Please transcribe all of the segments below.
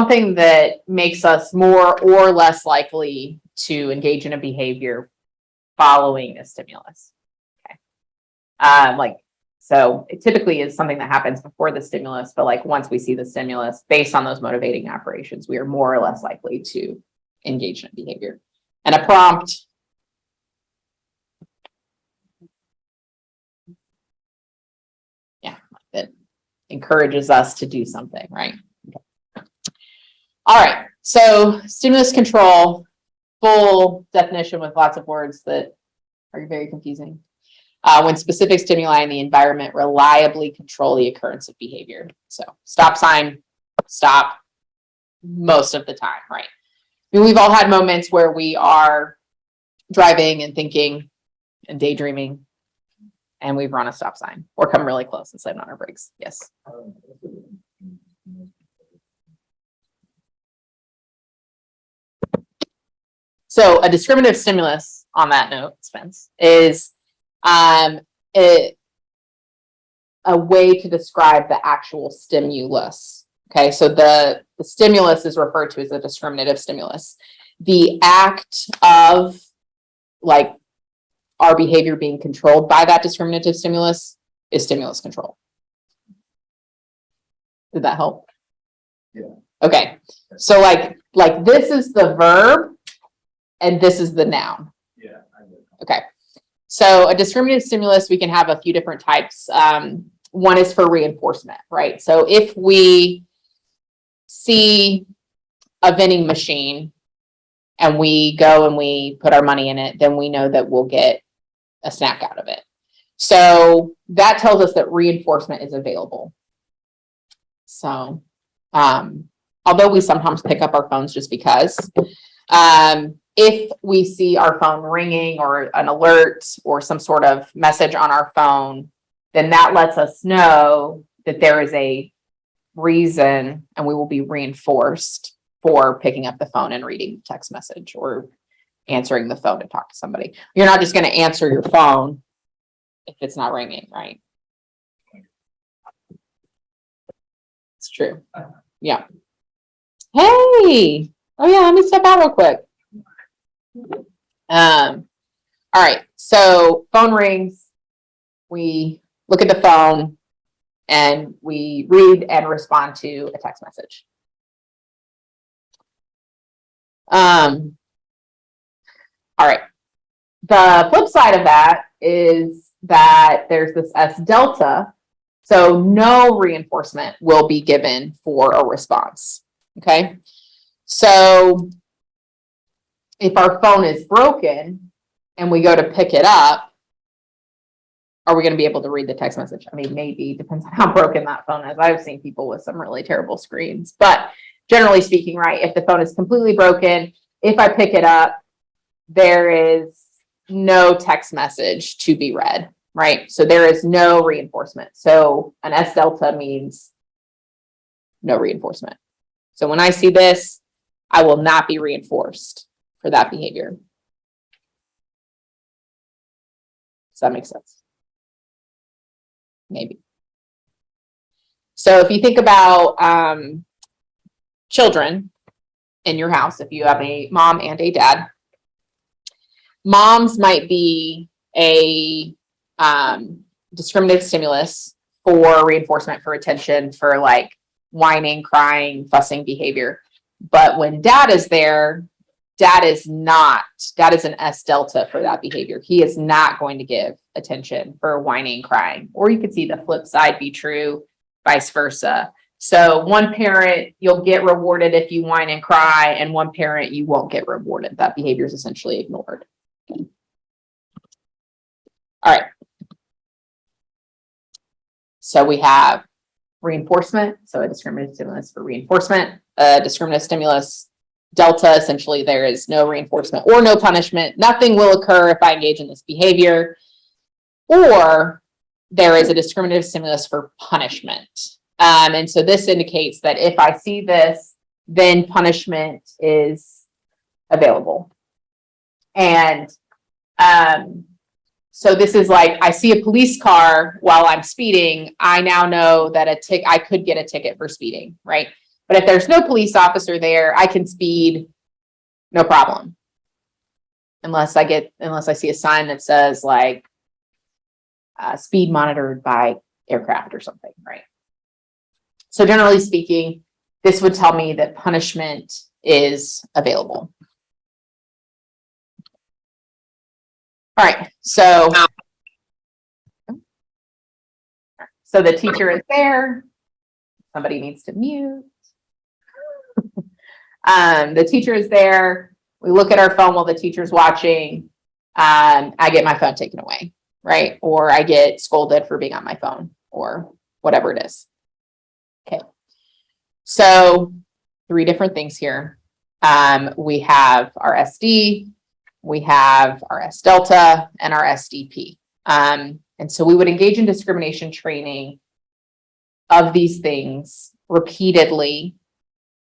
something that makes us more or less likely to engage in a behavior following a stimulus. Okay. So it typically is something that happens before the stimulus, but like once we see the stimulus, based on those motivating operations, we are more or less likely to engage in a behavior. And a prompt that encourages us to do something, right? Okay. All right, so stimulus control, full definition with lots of words that are very confusing. When specific stimuli in the environment reliably control the occurrence of behavior. So stop sign, stop most of the time, right? I mean, we've all had moments where we are driving and thinking and daydreaming, and we've run a stop sign or come really close and slammed on our brakes. Yes. So a discriminative stimulus, on that note, Spence, is a way to describe the actual stimulus. Okay, so the stimulus is referred to as a discriminative stimulus. The act of like our behavior being controlled by that discriminative stimulus is stimulus control. Did that help? Yeah. Okay, so like this is the verb and this is the noun. Yeah. I get it. Okay. So a discriminative stimulus, we can have a few different types. One is for reinforcement, right? So if we see a vending machine and we go and we put our money in it, then we know that we'll get a snack out of it. So that tells us that reinforcement is available. So although we sometimes pick up our phones just because, if we see our phone ringing or an alert or some sort of message on our phone, then that lets us know that there is a reason and we will be reinforced for picking up the phone and reading the text message or answering the phone to talk to somebody. You're not just going to answer your phone if it's not ringing, right? It's true. Yeah. Hey. Oh yeah, let me step out real quick. All right, so phone rings, we look at the phone and we read and respond to a text message. All right, the flip side of that is that there's this S delta, so no reinforcement will be given for a response, okay? So if our phone is broken and we go to pick it up, are we going to be able to read the text message? I mean, maybe, depends on how broken that phone is. I've seen people with some really terrible screens, but generally speaking, right, if the phone is completely broken, if I pick it up, there is no text message to be read, right? So there is no reinforcement. So an S delta means no reinforcement. So when I see this, I will not be reinforced for that behavior. Does that make sense? Maybe. So if you think about children in your house, if you have a mom and a dad, moms might be a discriminative stimulus for reinforcement, for attention, for like whining, crying, fussing behavior. But when dad is there, dad is an S delta for that behavior. He is not going to give attention for whining, crying. Or you could see the flip side be true, vice versa. So one parent, you'll get rewarded if you whine and cry, and one parent, you won't get rewarded. That behavior is essentially ignored. Okay. All right. So we have reinforcement, so a discriminative stimulus for reinforcement, a discriminative stimulus delta, essentially there is no reinforcement or no punishment. Nothing will occur if I engage in this behavior. Or there is a discriminative stimulus for punishment. And so this indicates that if I see this, then punishment is available. And so this is like, I see a police car while I'm speeding. I now know that I could get a ticket for speeding, right? But if there's no police officer there, I can speed, no problem. Unless I see a sign that says like speed monitored by aircraft or something, right? So generally speaking, this would tell me that punishment is available. All right, so the teacher is there. Somebody needs to mute. The teacher is there. We look at our phone while the teacher's watching. I get my phone taken away, right? Or I get scolded for being on my phone or whatever it is. Okay. So 3 different things here. We have our SD, we have our S delta, and our SDP. And so we would engage in discrimination training of these things repeatedly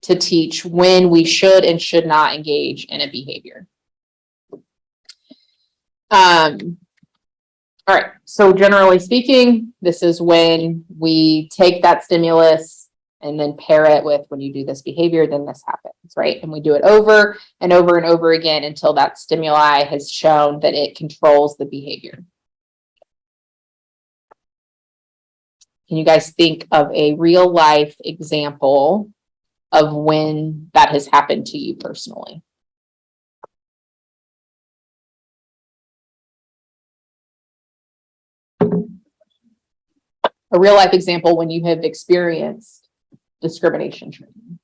to teach when we should and should not engage in a behavior. All right, so generally speaking, this is when we take that stimulus and then pair it with when you do this behavior, then this happens, right? And we do it over and over and over again until that stimuli has shown that it controls the behavior. Can you guys think of a real life example of when that has happened to you personally? A real life example when you have experienced discrimination training.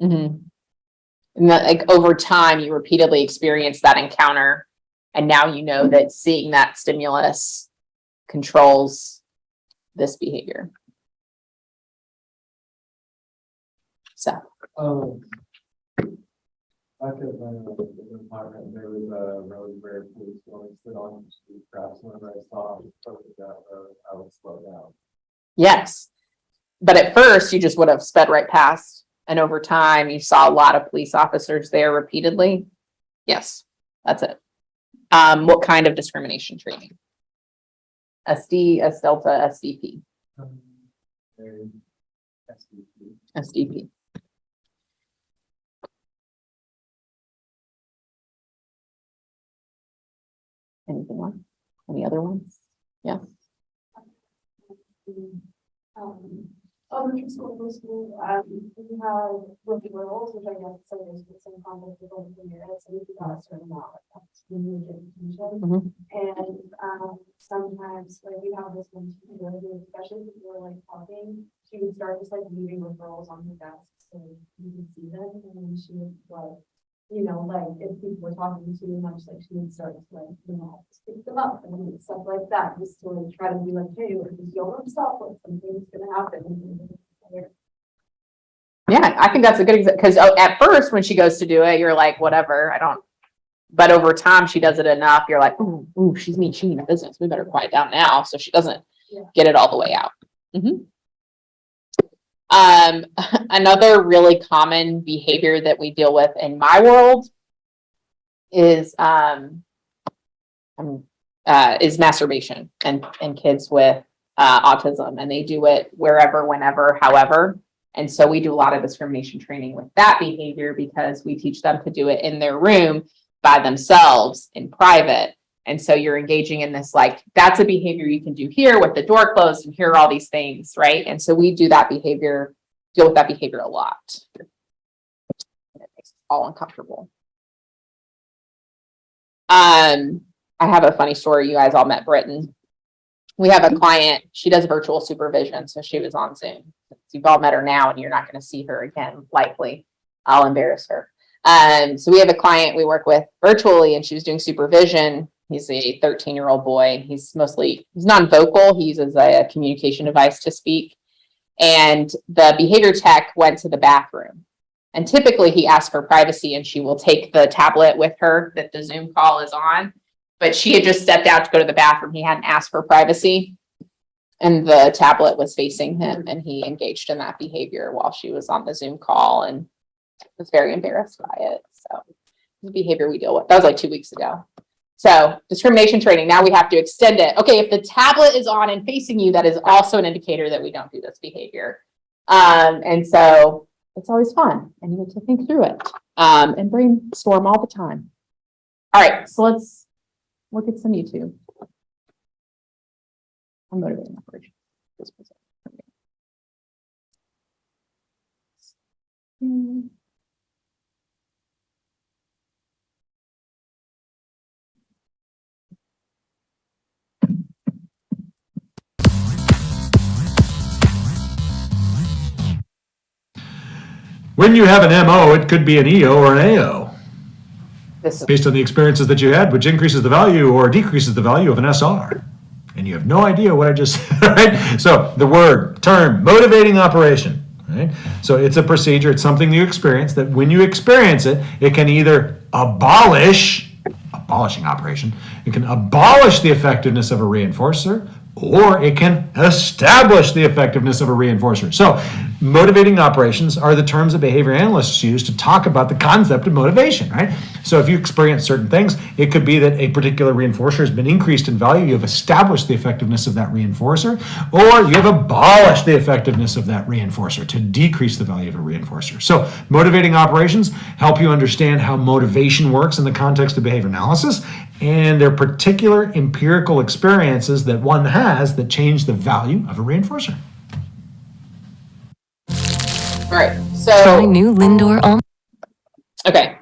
Mm-hmm. And that, like, over time, you repeatedly experience that encounter, and now you know that seeing that stimulus controls this behavior. So. I could run a department. There was a road where police only stood on the street grass. Whenever I saw that road, I would slow down. Yes, but at first you just would have sped right past, and over time you saw a lot of police officers there repeatedly. Yes, that's it. What kind of discrimination training? SD, S delta, SDP. SDP. Anything else? Any other ones? Yeah. Elementary school, middle school, we have rookie roles, which I guess so there's some context with over the years, so we got a certain amount of that's really good attention. And sometimes like we have this one teacher, especially if we were like talking, she would start just like leaving referrals on her desk so you can see them, and then she would like, you know, like if people were talking too much, like she would start to like, you know, speak them up and stuff like that, just to like try to be like, hey, if you don't stop, like something's gonna happen. Yeah, I think that's a good example, because at first when she goes to do it, you're like, whatever, I don't. But over time, she does it enough. You're like, ooh, she's mean business. We better quiet down now so she doesn't get it all the way out. Another really common behavior that we deal with in my world is masturbation and kids with autism, and they do it wherever, whenever, however. And so we do a lot of discrimination training with that behavior because we teach them to do it in their room by themselves in private. And so you're engaging in this, like, that's a behavior you can do here with the door closed, and here are all these things, right? And so we do that behavior, deal with that behavior a lot. And it makes us all uncomfortable. I have a funny story. You guys all met Britton. We have a client, she does virtual supervision, so she was on Zoom. You've all met her now, and you're not going to see her again, likely. I'll embarrass her. So we have a client we work with virtually, and she was doing supervision. He's a 13-year-old boy. He's non-vocal. He uses a communication device to speak. And the behavior tech went to the bathroom. And typically he asks for privacy and she will take the tablet with her that the Zoom call is on. But she had just stepped out to go to the bathroom. He hadn't asked for privacy. And the tablet was facing him and he engaged in that behavior while she was on the Zoom call and was very embarrassed by it. So the behavior we deal with, that was like 2 weeks ago. So discrimination training, now we have to extend it. Okay, if the tablet is on and facing you, that is also an indicator that we don't do this behavior. And so it's always fun and you get to think through it and brainstorm all the time. All right, so let's look at some YouTube. On motivating operation. When you have an MO, it could be an EO or an AO, This is based on the experiences that you had, which increases the value or decreases the value of an SR. And you have no idea what I just said, right? So the term, motivating operation, right? So it's a procedure, it's something you experience that when you experience it, it can either abolishing operation, it can abolish the effectiveness of a reinforcer, or it can establish the effectiveness of a reinforcer. So motivating operations are the terms that behavior analysts use to talk about the concept of motivation, right? So if you experience certain things, it could be that a particular reinforcer has been increased in value, you have established the effectiveness of that reinforcer, or you have abolished the effectiveness of that reinforcer to decrease the value of a reinforcer. So motivating operations help you understand how motivation works in the context of behavior analysis, and their particular empirical experiences that one has that change the value of a reinforcer. all right. Try So new Lindor almond. okay.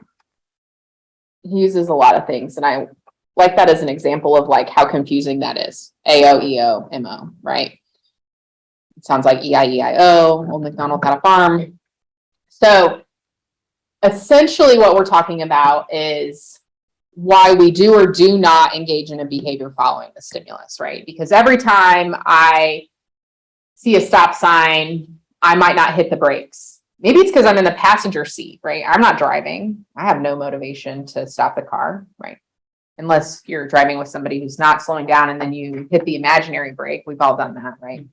He uses a lot of things, and I like that as an example of like how confusing that is. AO, EO, MO, right? It sounds like EIEIO, Old McDonald Had a Farm. So essentially what we're talking about is why we do or do not engage in a behavior following the stimulus, right? Because every time I see a stop sign, I might not hit the brakes. Maybe it's because I'm in the passenger seat, right? I'm not driving. I have no motivation to stop the car, right? Unless you're driving with somebody who's not slowing down and then you hit the imaginary brake. We've all done that, right?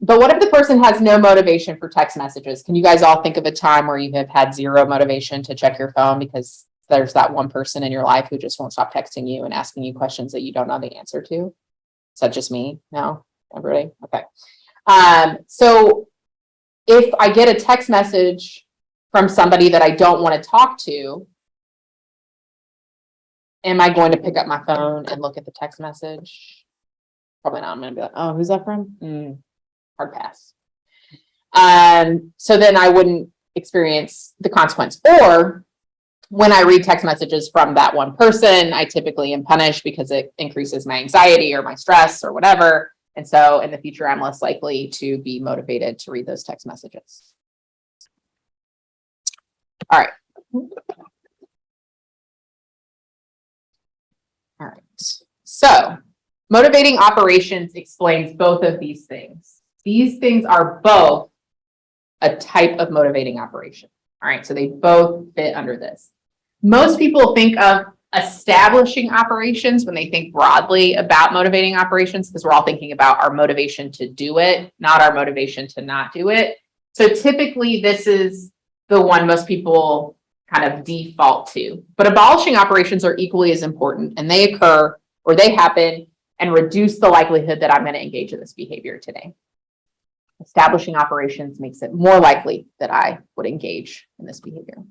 But what if the person has no motivation for text messages? Can you guys all think of a time where you have had zero motivation to check your phone because there's that one person in your life who just won't stop texting you and asking you questions that you don't know the answer to? Is that just me? No? Everybody? Okay. So if I get a text message from somebody that I don't want to talk to, am I going to pick up my phone and look at the text message? Probably not. I'm going to be like, oh, who's that from? Hard pass. So then I wouldn't experience the consequence. Or when I read text messages from that one person, I typically am punished because it increases my anxiety or my stress or whatever. And so in the future, I'm less likely to be motivated to read those text messages. All right. All right. So motivating operations explains both of these things. These things are both a type of motivating operation. All right. So they both fit under this. Most people think of establishing operations when they think broadly about motivating operations, because we're all thinking about our motivation to do it, not our motivation to not do it. So typically this is the one most people kind of default to. But abolishing operations are equally as important, and they occur or they happen and reduce the likelihood that I'm going to engage in this behavior today. Establishing operations makes it more likely that I would engage in this behavior.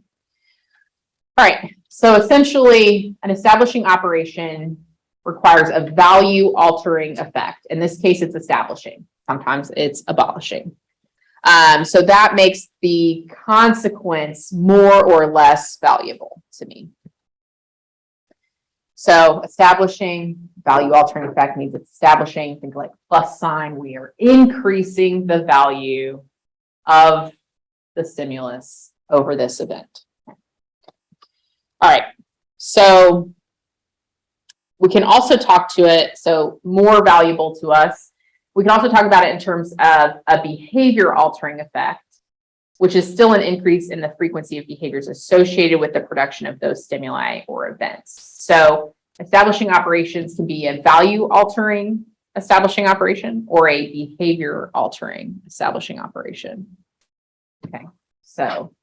All right, so essentially an establishing operation requires a value altering effect. In this case, it's establishing. Sometimes it's abolishing. So that makes the consequence more or less valuable to me. So establishing value altering effect means it's establishing, think like plus sign, we are increasing the value of the stimulus over this event. All right, so we can also talk to it, so more valuable to us. We can also talk about it in terms of a behavior altering effect. which is still an increase in the frequency of behaviors associated with the production of those stimuli or events. So establishing operations can be a value altering establishing operation or a behavior altering establishing operation. Okay, so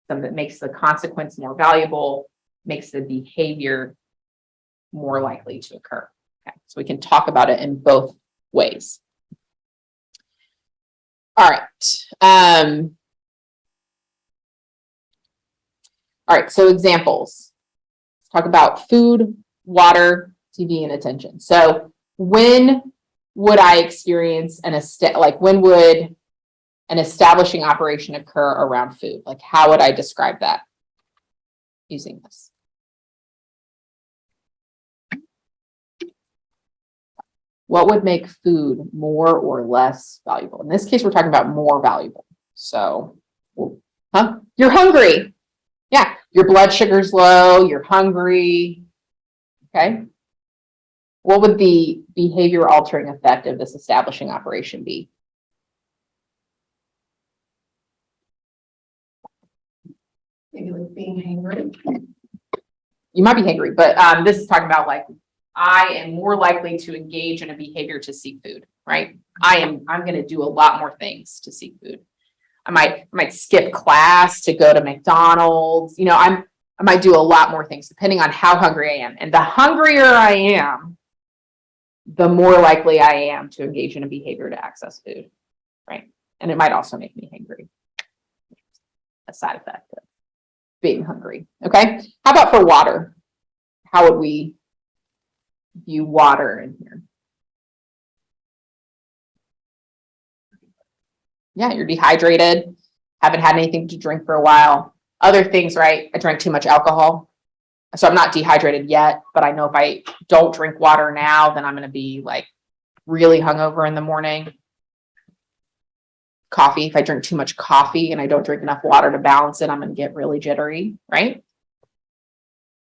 something that makes the consequence more valuable, makes the behavior more likely to occur. Okay, so we can talk about it in both ways. All right. All right, so examples. Let's talk about food, water, TV, and attention. So when would I experience when would an establishing operation occur around food? Like, how would I describe that using this? What would make food more or less valuable? In this case, we're talking about more valuable. So, You're hungry. Yeah, your blood sugar's low, you're hungry. Okay. What would the behavior altering effect of this establishing operation be? Maybe like being hangry. You might be hangry, but this is talking about like, I am more likely to engage in a behavior to seek food, right? I'm going to do a lot more things to seek food. I might skip class to go to McDonald's. You know, I might do a lot more things depending on how hungry I am. And the hungrier I am, the more likely I am to engage in a behavior to access food, right? And it might also make me hangry. A side effect of being hungry. Okay. How about for water? How would we view water in here? Yeah, you're dehydrated, haven't had anything to drink for a while. Other things, right? I drank too much alcohol. So I'm not dehydrated yet, but I know if I don't drink water now, then I'm going to be like really hungover in the morning. Coffee, if I drink too much coffee and I don't drink enough water to balance it, I'm going to get really jittery, right?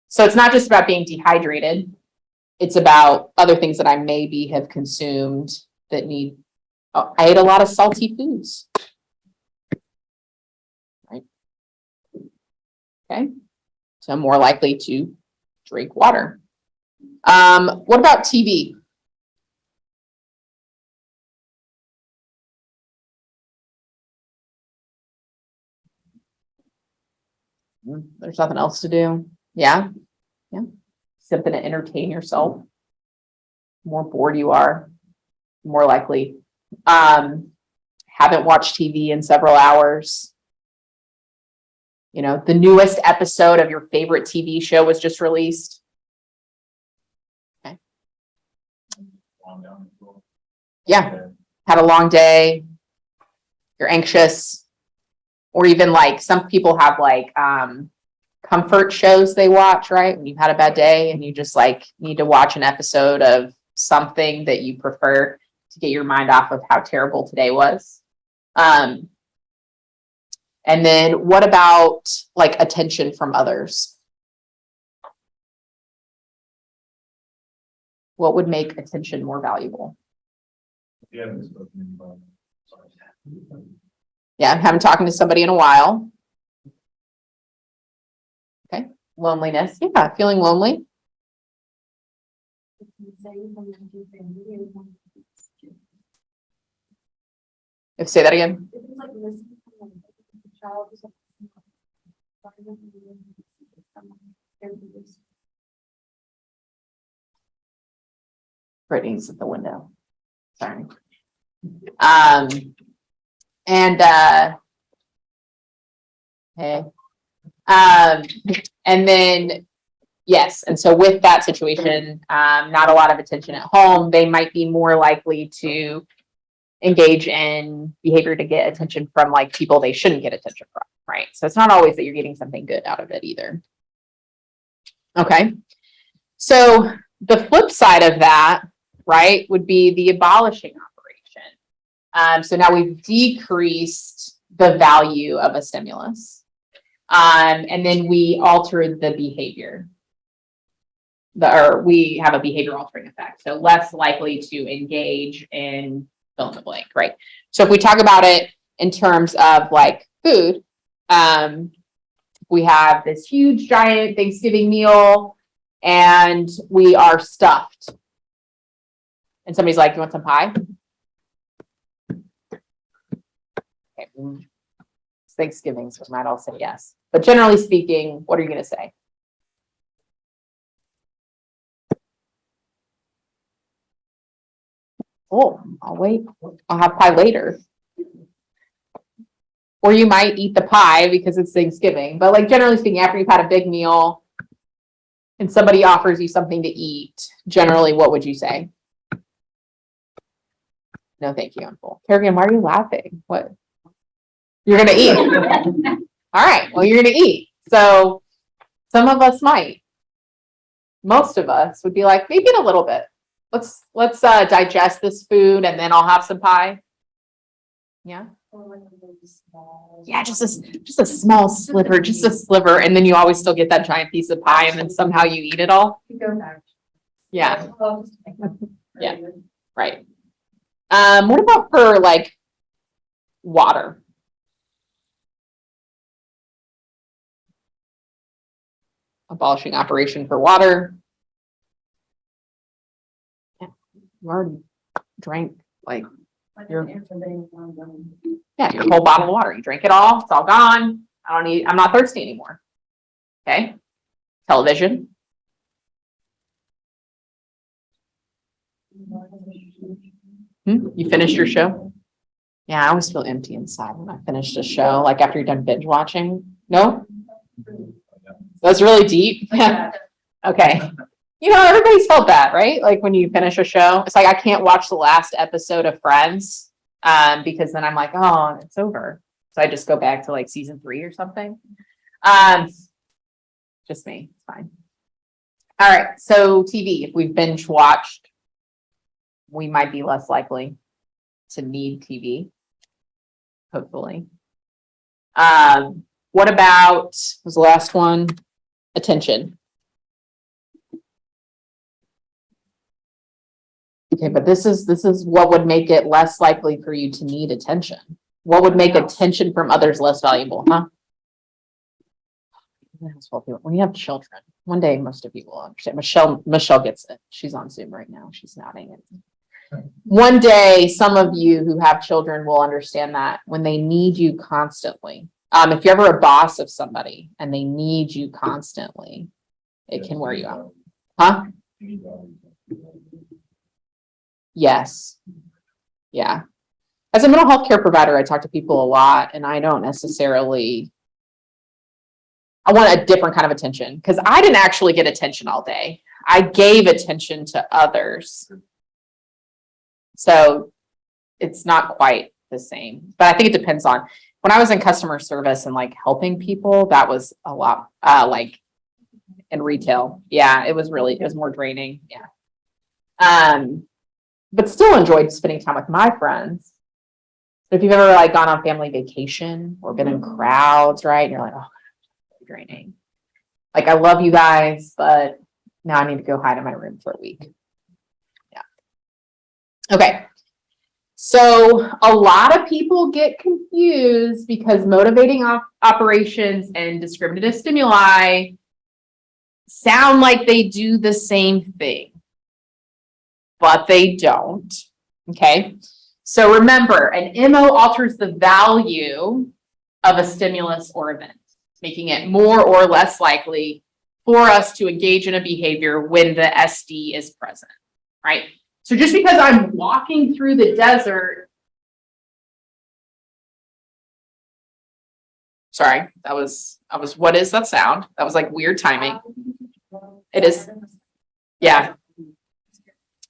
So it's not just about being dehydrated. It's about other things that I maybe have consumed that need. Oh, I ate a lot of salty foods. Right. Okay. So I'm more likely to drink water. What about TV? There's nothing else to do. Yeah. Yeah. Something to entertain yourself. The more bored you are, the more likely. Haven't watched TV in several hours. You know, the newest episode of your favorite TV show was just released. Okay. Yeah. Had a long day. You're anxious. Or even like some people have like comfort shows they watch, right? When you've had a bad day and you just like need to watch an episode of something that you prefer to get your mind off of how terrible today was. And then what about like attention from others? What would make attention more valuable? Yeah, sorry. Yeah, I haven't talked to somebody in a while. Okay, loneliness. Yeah, feeling lonely. If say that again. If it's like listening to a child who's Brittany's at the window. Sorry. And then, yes. And so with that situation, not a lot of attention at home, they might be more likely to engage in behavior to get attention from like people they shouldn't get attention from, right? So it's not always that you're getting something good out of it either. Okay. So the flip side of that, right, would be the abolishing operation. So now we've decreased the value of a stimulus. And then we altered the behavior. Or we have a behavior altering effect. So less likely to engage in fill in the blank, right? So if we talk about it in terms of like food. We have this huge giant Thanksgiving meal and we are stuffed. And somebody's like, you want some pie? Okay. It's Thanksgiving, so we might all say yes. But generally speaking, what are you going to say? Oh, I'll wait. I'll have pie later. Or you might eat the pie because it's Thanksgiving. But like generally speaking, after you've had a big meal and somebody offers you something to eat, generally, what would you say? No, thank you, I'm full. Kerrigan, why are you laughing? What? You're going to eat. All right, well, you're going to eat. So some of us might. Most of us would be like, maybe in a little bit. Let's digest this food and then I'll have some pie. Yeah. Yeah, just a small sliver, just a sliver, and then you always still get that giant piece of pie, and then somehow you eat it all. Yeah. Yeah. Right. What about for like water? Abolishing operation for water. Yeah, you already drank like your whole bottle of water. You drink it all, it's all gone. I'm not thirsty anymore. Okay. Television. You finished your show? Yeah, I always feel empty inside when I finish a show, like after you're done binge watching. No? That's really deep. Yeah. Okay. You know, everybody's felt that, right? Like when you finish a show, it's like I can't watch the last episode of Friends because then I'm like, oh, it's over. So I just go back to like season 3 or something. Just me. It's fine. All right. So TV, if we've binge watched, we might be less likely to need TV. Hopefully. What about, was the last one? Attention. Okay, but this is what would make it less likely for you to need attention. What would make attention from others less valuable, huh? When you have children, one day most of you will understand. Michelle gets it. She's on Zoom right now. She's nodding it. One day, some of you who have children will understand that when they need you constantly. If you're ever a boss of somebody and they need you constantly, it can wear you out. Huh? Yes. Yeah. As a mental health care provider, I talk to people a lot and I don't necessarily, I want a different kind of attention because I didn't actually get attention all day. I gave attention to others. So it's not quite the same, but I think it depends on when I was in customer service and like helping people, that was a lot, like in retail. Yeah, it was more draining. Yeah. But still enjoyed spending time with my friends. If you've ever like gone on family vacation or been in crowds, right? And you're like, oh, draining. Like, I love you guys, but now I need to go hide in my room for a week. Yeah. Okay. So a lot of people get confused because motivating operations and discriminative stimuli sound like they do the same thing, but they don't. Okay. So remember, an MO alters the value of a stimulus or event, making it more or less likely for us to engage in a behavior when the SD is present, right? So just because I'm walking through the desert, sorry, that was, what is that sound? That was like weird timing. It is, yeah.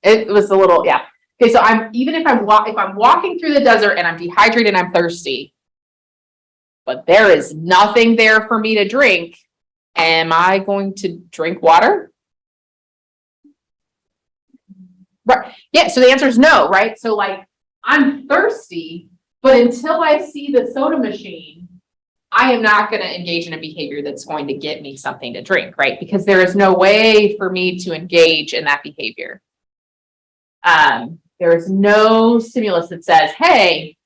It was a little, yeah. Okay, so if I'm walking through the desert and I'm dehydrated and I'm thirsty, but there is nothing there for me to drink, am I going to drink water? Right. Yeah, so the answer is no, right? So like I'm thirsty, but until I see the soda machine, I am not going to engage in a behavior that's going to get me something to drink, right? Because there is no way for me to engage in that behavior. There is no stimulus that says, hey,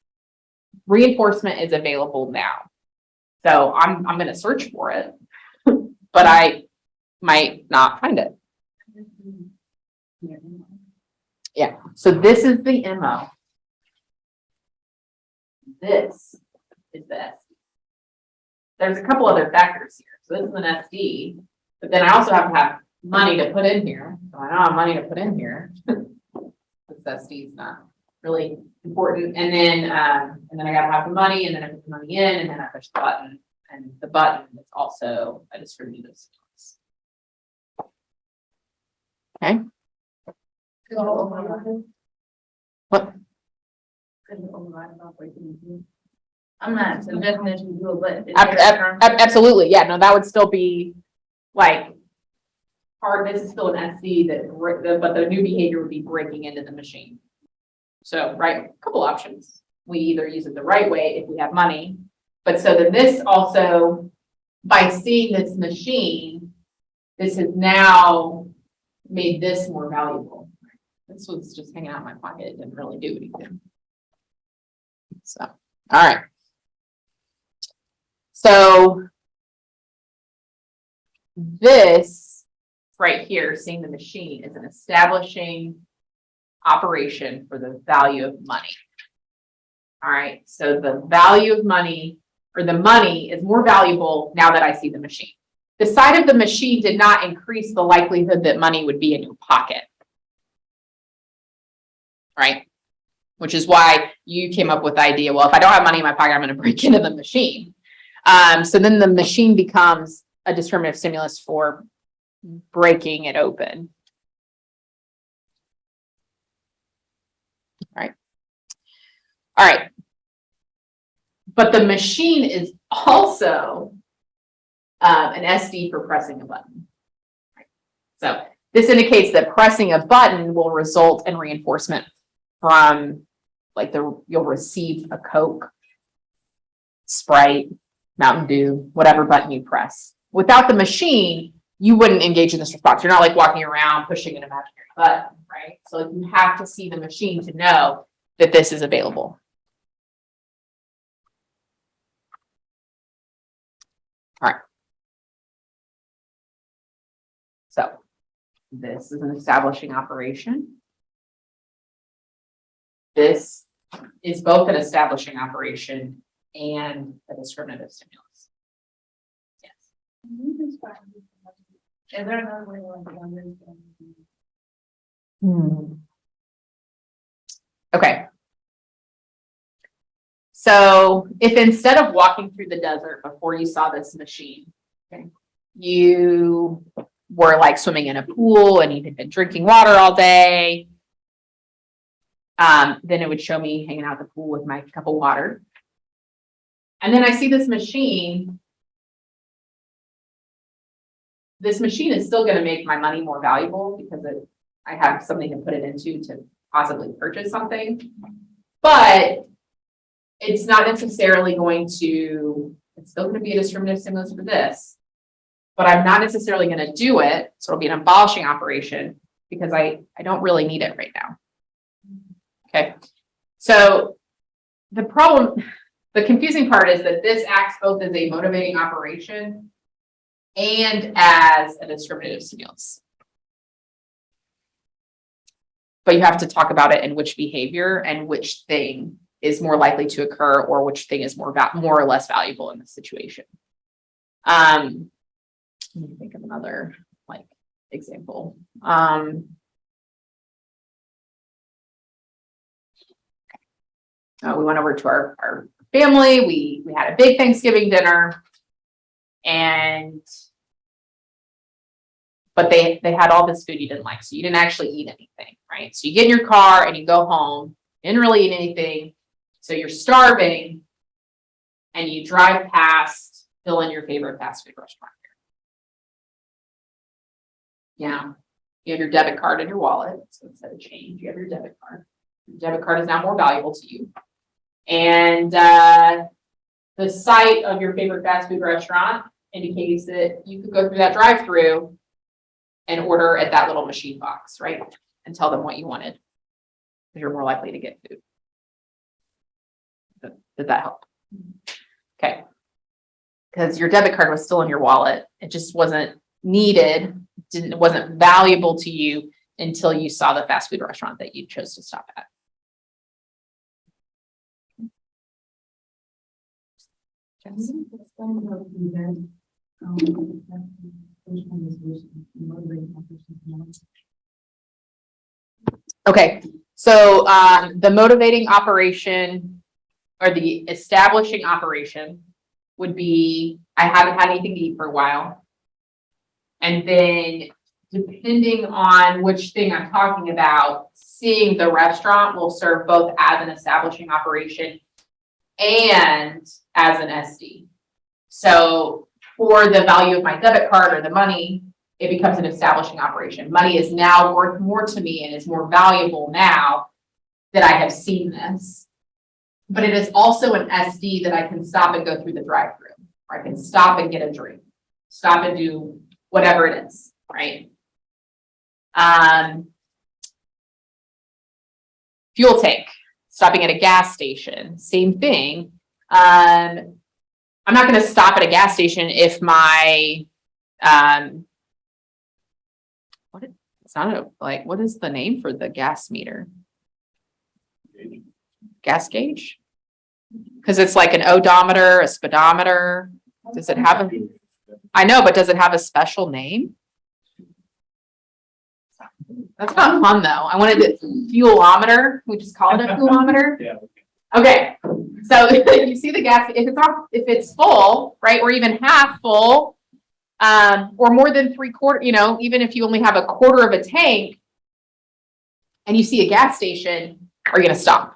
reinforcement is available now. So I'm gonna search for it, but I might not find it. Yeah, so this is the MO. This is the SD. There's a couple other factors here. So this is an SD, but then I also have to have money to put in here. So I don't have money to put in here. This SD is not really important. And then I gotta have the money, and then I put the money in, and then I push the button, and the button is also a distributive sequence. Okay. What? I'm not, so definition do it, but. Absolutely, yeah, no, that would still be like this is still an SD but the new behavior would be breaking into the machine. So, right, a couple options. We either use it the right way if we have money, but so then this also, by seeing this machine, this has now made this more valuable. This was just hanging out in my pocket, it didn't really do anything. So, all right. So this right here, seeing the machine, is an establishing operation for the value of money. All right, so the value of money, or the money, is more valuable now that I see the machine. The size of the machine did not increase the likelihood that money would be in your pocket. Right? Which is why you came up with the idea, well, if I don't have money in my pocket, I'm going to break into the machine. So then the machine becomes a discriminative stimulus for breaking it open. Right. All right. But the machine is also an SD for pressing a button. Right. So this indicates that pressing a button will result in reinforcement from, like, you'll receive a Coke, Sprite, Mountain Dew, whatever button you press. Without the machine, you wouldn't engage in this response. You're not like walking around pushing an imaginary button, right? So like, you have to see the machine to know that this is available. All right. So this is an establishing operation. This is both an establishing operation and a discriminative stimulus. Yes. Is there another way to understand? Okay. So if instead of walking through the desert before you saw this machine, okay, you were like swimming in a pool and you had been drinking water all day, then it would show me hanging out at the pool with my cup of water. And then I see this machine. This machine is still going to make my money more valuable because I have something to put it into to possibly purchase something. But it's not necessarily going to, it's still going to be a discriminative stimulus for this, but I'm not necessarily going to do it. So it'll be an abolishing operation because I don't really need it right now. Okay. So the confusing part is that this acts both as a motivating operation and as a discriminative stimulus. But you have to talk about it in which behavior and which thing is more likely to occur, or which thing is more or less valuable in the situation. Let me think of another like example. We went over to our family. We had a big Thanksgiving dinner, but they had all this food you didn't like, so you didn't actually eat anything, right? So you get in your car and you go home, didn't really eat anything, so you're starving, and you drive past, fill in your favorite fast food restaurant here. Yeah, you have your debit card in your wallet, so instead of change, you have your debit card. Your debit card is now more valuable to you. And the site of your favorite fast food restaurant indicates that you could go through that drive-through and order at that little machine box, right? And tell them what you wanted, because you're more likely to get food. Did that help? Okay. because your debit card was still in your wallet. It just wasn't needed, it wasn't valuable to you until you saw the fast food restaurant that you chose to stop at. Yes. Okay, so the motivating operation or the establishing operation would be, I haven't had anything to eat for a while. And then depending on which thing I'm talking about, seeing the restaurant will serve both as an establishing operation and as an SD. So for the value of my debit card or the money, it becomes an establishing operation. Money is now worth more to me and is more valuable now that I have seen this. But it is also an SD that I can stop and go through the drive-thru, or I can stop and get a drink, stop and do whatever it is, right? Fuel tank, stopping at a gas station, same thing. I'm not going to stop at a gas station if my, what is the name for the gas meter? Gas gauge? Because it's like an odometer, a speedometer. Does it have a, I know, but does it have a special name? That's not fun though. I wanted it fuelometer. We just call it a fuelometer. Yeah. Okay. So you see the gas, if it's full, right, or even half full, or more than 3/4, even if you only have a quarter of a tank and you see a gas station, are you going to stop?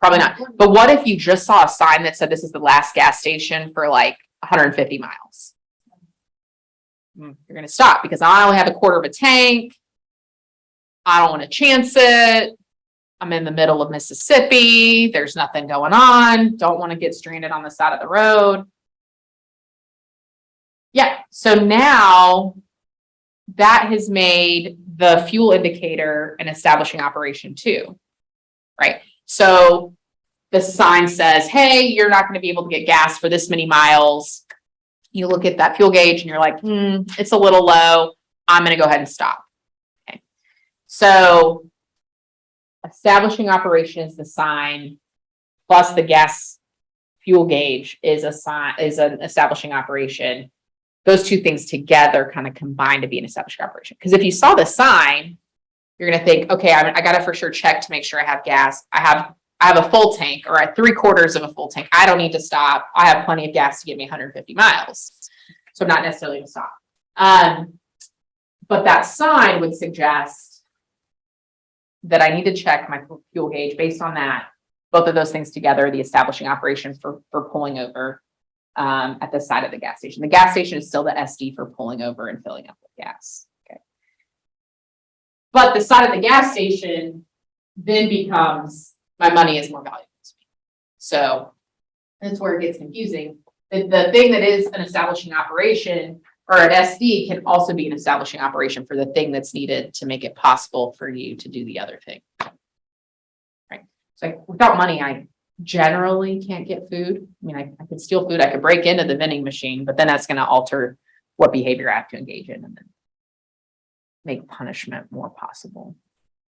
Probably not. But what if you just saw a sign that said this is the last gas station for like 150 miles? You're going to stop because I only have a quarter of a tank. I don't want to chance it. I'm in the middle of Mississippi. There's nothing going on. Don't want to get stranded on the side of the road. Yeah. So now that has made the fuel indicator an establishing operation too, right? So the sign says, hey, you're not going to be able to get gas for this many miles. You look at that fuel gauge and you're like, it's a little low. I'm going to go ahead and stop. Okay. So establishing operation is the sign plus the gas fuel gauge is an establishing operation. Those two things together kind of combine to be an establishing operation. Because if you saw the sign, you're going to think, okay, I got to for sure check to make sure I have gas. I have a full tank or 3/4 of a full tank. I don't need to stop. I have plenty of gas to get me 150 miles. So I'm not necessarily going to stop. But that sign would suggest that I need to check my fuel gauge based on that. Both of those things together, the establishing operation for pulling over at the side of the gas station. The gas station is still the SD for pulling over and filling up with gas. Okay. But the side of the gas station then becomes my money is more valuable to me. So that's where it gets confusing. The thing that is an establishing operation or an SD can also be an establishing operation for the thing that's needed to make it possible for you to do the other thing. Right. So like without money, I generally can't get food. I mean, I could steal food. I could break into the vending machine, but then that's going to alter what behavior I have to engage in and then make punishment more possible.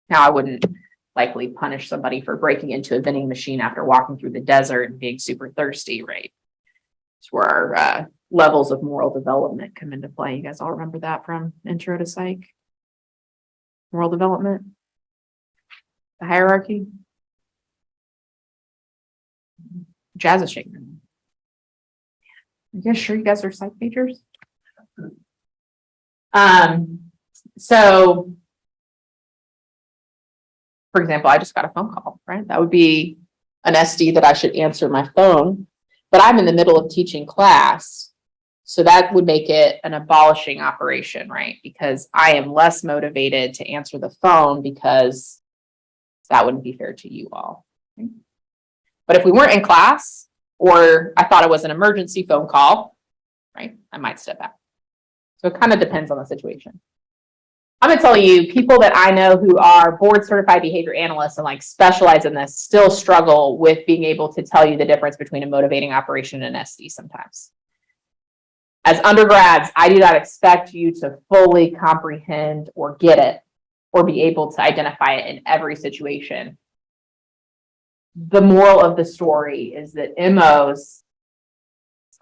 Now, I wouldn't likely punish somebody for breaking into a vending machine after walking through the desert and being super thirsty, right? It's where our levels of moral development come into play. You guys all remember that from Intro to Psych? Moral development? The hierarchy? Jazz is shaking. You guys sure you guys are psych majors? So, for example, I just got a phone call, right? That would be an SD that I should answer my phone, but I'm in the middle of teaching class. So that would make it an abolishing operation, right? Because I am less motivated to answer the phone because that wouldn't be fair to you all. Okay? But if we weren't in class or I thought it was an emergency phone call, right, I might step back. So it kind of depends on the situation. I'm gonna tell you, people that I know who are board certified behavior analysts and like specialize in this still struggle with being able to tell you the difference between a motivating operation and an SD sometimes. As undergrads, I do not expect you to fully comprehend or get it or be able to identify it in every situation. The moral of the story is that MOs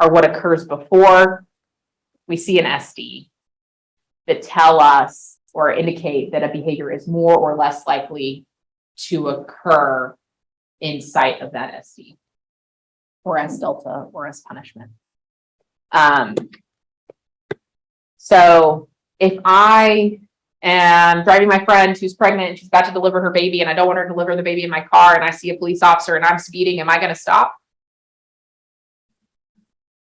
are what occurs before we see an SD that tell us or indicate that a behavior is more or less likely to occur in sight of that SD or as delta or as punishment. So if I am driving my friend who's pregnant and she's about to deliver her baby and I don't want her to deliver the baby in my car and I see a police officer and I'm speeding, am I going to stop?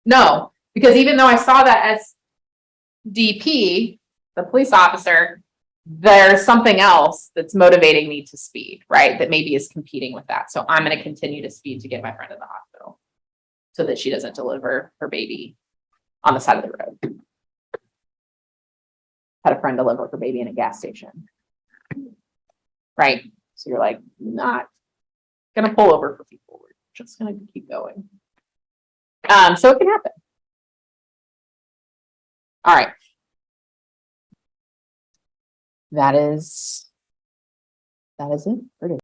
No, because even though I saw that SDP, the police officer, there's something else that's motivating me to speed, right? That maybe is competing with that. So I'm going to continue to speed to get my friend to the hospital so that she doesn't deliver her baby on the side of the road. Had a friend deliver her baby in a gas station, right? So you're like, not going to pull over for people. We're just going to keep going. So it can happen. All right. That is it for today.